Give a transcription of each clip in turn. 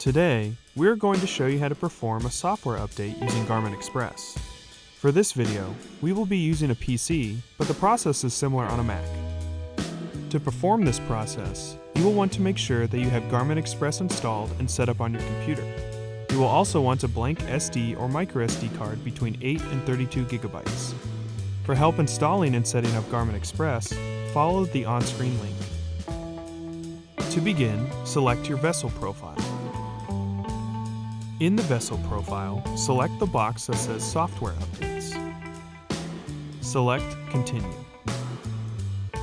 Today, we're going to show you how to perform a software update using Garmin Express. For this video, we will be using a PC, but the process is similar on a Mac. To perform this process, you will want to make sure that you have Garmin Express installed and set up on your computer. You will also want a blank SD or microSD card between 8 and 32 gigabytes. For help installing and setting up Garmin Express, follow the on-screen link. To begin, select your vessel profile. In the vessel profile, select the box that says Software Updates. Select Continue.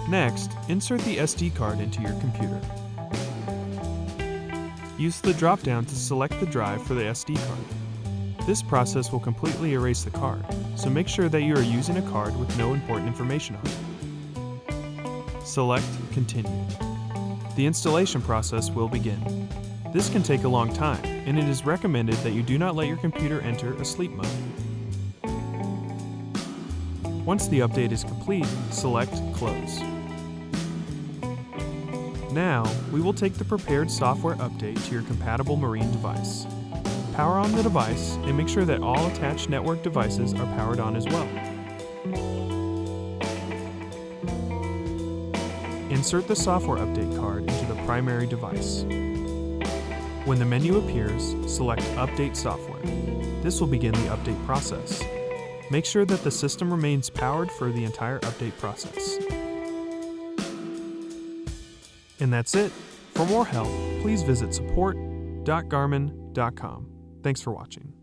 Next, insert the SD card into your computer. Use the drop-down to select the drive for the SD card. This process will completely erase the card, so make sure that you are using a card with no important information on it. Select Continue. The installation process will begin. This can take a long time, and it is recommended that you do not let your computer enter a sleep mode. Once the update is complete, select Close. Now, we will take the prepared software update to your compatible marine device. Power on the device and make sure that all attached network devices are powered on as well. Insert the software update card into the primary device. When the menu appears, select Update Software. This will begin the update process. Make sure that the system remains powered for the entire update process. And that's it. For more help, please visit support.garmin.com. Thanks for watching.